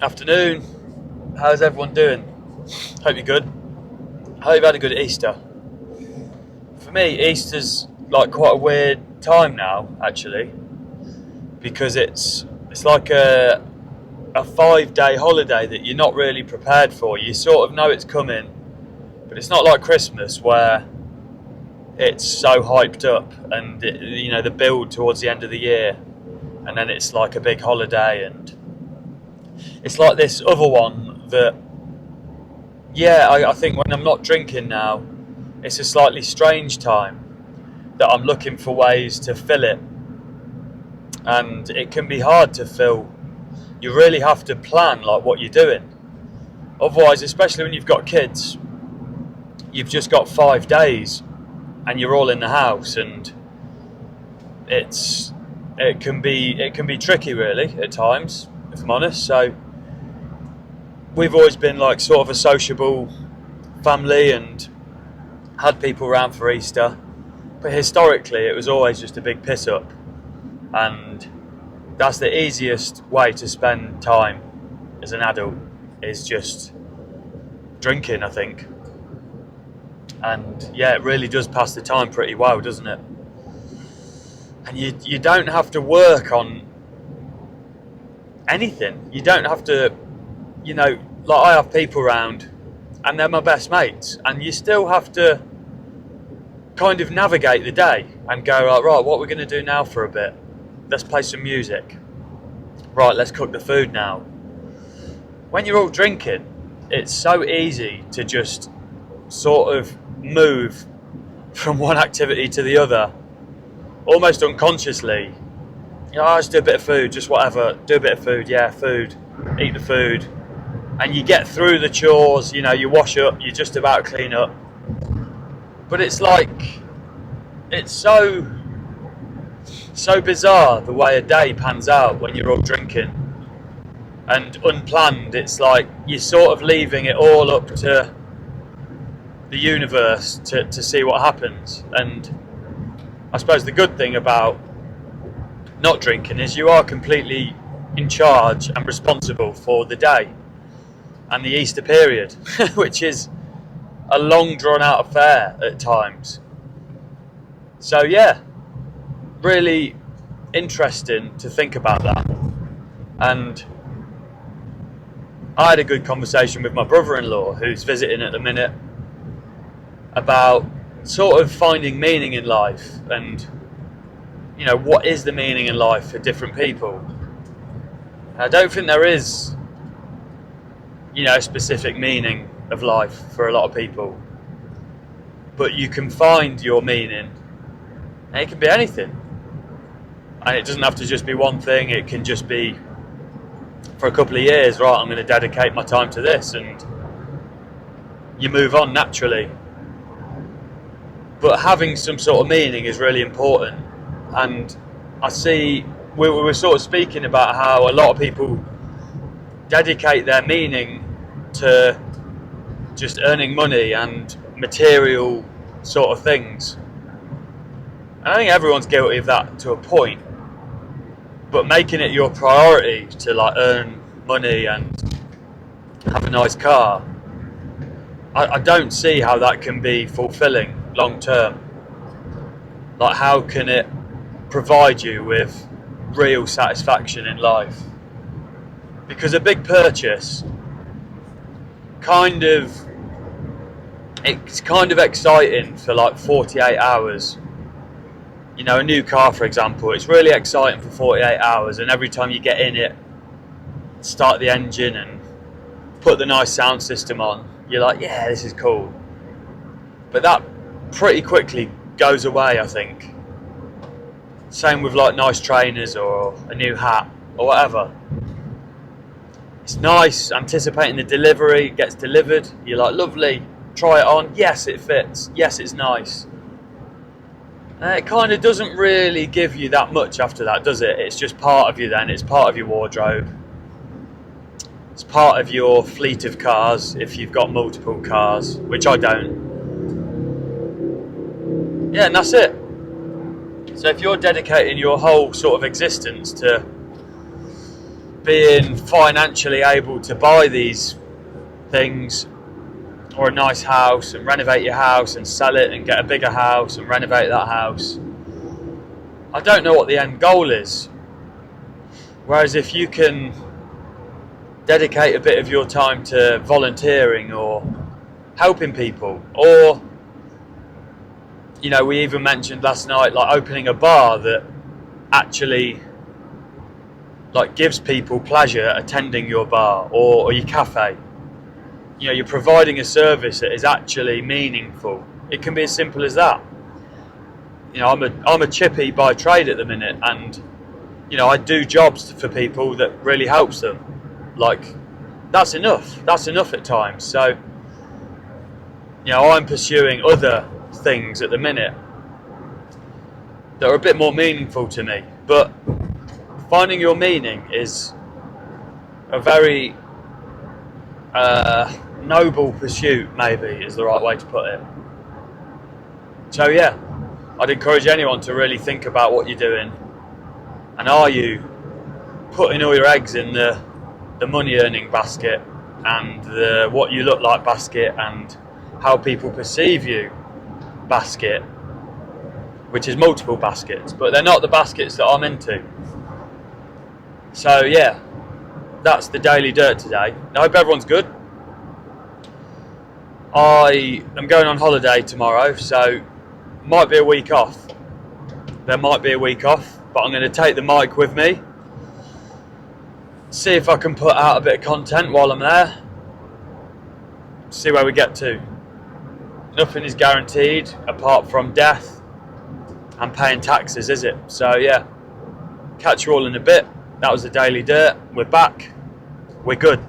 Afternoon. How's everyone doing? Hope you're good. Hope you've had a good Easter. For me, Easter's like quite a weird time now, actually, because it's like a 5 day holiday that you're not really prepared for. You sort of know it's coming, but it's not like Christmas where it's so hyped up and the build towards the end of the year, and then it's like a big holiday, and it's like this other one that I think when I'm not drinking now, it's a slightly strange time that I'm looking for ways to fill it, and it can be hard to fill. You really have to plan like what you're doing. Otherwise, especially when you've got kids, you've just got 5 days, and you're all in the house, and it can be tricky really at times, if I'm honest. So we've always been like sort of a sociable family and had people around for Easter, but historically it was always just a big piss up, and that's the easiest way to spend time as an adult, is just drinking, I think. And yeah, it really does pass the time pretty well, doesn't it? And you don't have to work on anything. You don't have to, like I have people around and they're my best mates, and you still have to kind of navigate the day and go, right, what we're going to do now for a bit? Let's play some music. Right, let's cook the food now. When you're all drinking, it's so easy to just sort of move from one activity to the other, almost unconsciously. Just do a bit of food, just whatever, do a bit of food, food, eat the food, and you get through the chores, you wash up, you just about clean up. But it's like, it's so bizarre the way a day pans out when you're all drinking and unplanned. It's like you're sort of leaving it all up to the universe to see what happens. And I suppose the good thing about not drinking is you are completely in charge and responsible for the day and the Easter period, which is a long drawn out affair at times. So yeah, really interesting to think about that. And I had a good conversation with my brother-in-law, who's visiting at the minute, about sort of finding meaning in life, and what is the meaning in life for different people. I don't think there is a specific meaning of life for a lot of people, but you can find your meaning, and it can be anything, and it doesn't have to just be one thing. It can just be, for a couple of years, right, I'm going to dedicate my time to this, and you move on naturally. But having some sort of meaning is really important. And I see, we were sort of speaking about how a lot of people dedicate their meaning to just earning money and material sort of things. And I think everyone's guilty of that to a point. But making it your priority to like earn money and have a nice car, I don't see how that can be fulfilling long term. Like, how can it provide you with real satisfaction in life? Because a big purchase it's kind of exciting for like 48 hours. A new car, for example, it's really exciting for 48 hours, and every time you get in it, start the engine and put the nice sound system on, you're like, yeah, this is cool. But that pretty quickly goes away, I think. Same with like nice trainers or a new hat or whatever. It's nice, anticipating the delivery, it gets delivered, you're like, lovely, try it on, yes it fits, yes it's nice. It kind of doesn't really give you that much after that, does it? It's just part of you then, it's part of your wardrobe. It's part of your fleet of cars, if you've got multiple cars, which I don't. Yeah, and that's it. So if you're dedicating your whole sort of existence to being financially able to buy these things, or a nice house, and renovate your house and sell it and get a bigger house and renovate that house. I don't know what the end goal is. Whereas if you can dedicate a bit of your time to volunteering or helping people, or, you know, we even mentioned last night, like opening a bar that actually like gives people pleasure attending your bar or your cafe. You know, you're providing a service that is actually meaningful. It can be as simple as that. You know, I'm a chippy by trade at the minute, and you know, I do jobs for people that really helps them. Like, that's enough. That's enough at times. So, you know, I'm pursuing other things at the minute that are a bit more meaningful to me. But finding your meaning is a very noble pursuit, maybe is the right way to put it. So yeah, I'd encourage anyone to really think about what you're doing, and are you putting all your eggs in the money earning basket and the what you look like basket and how people perceive you basket, which is multiple baskets, but they're not the baskets that I'm into. So yeah, that's the Daily Dirt today. I hope everyone's good. I am going on holiday tomorrow, so might be a week off. There might be a week off, but I'm going to take the mic with me. See if I can put out a bit of content while I'm there. See where we get to. Nothing is guaranteed apart from death and paying taxes, is it? So yeah, catch you all in a bit. That was the Daily Dirt. We're back. We're good.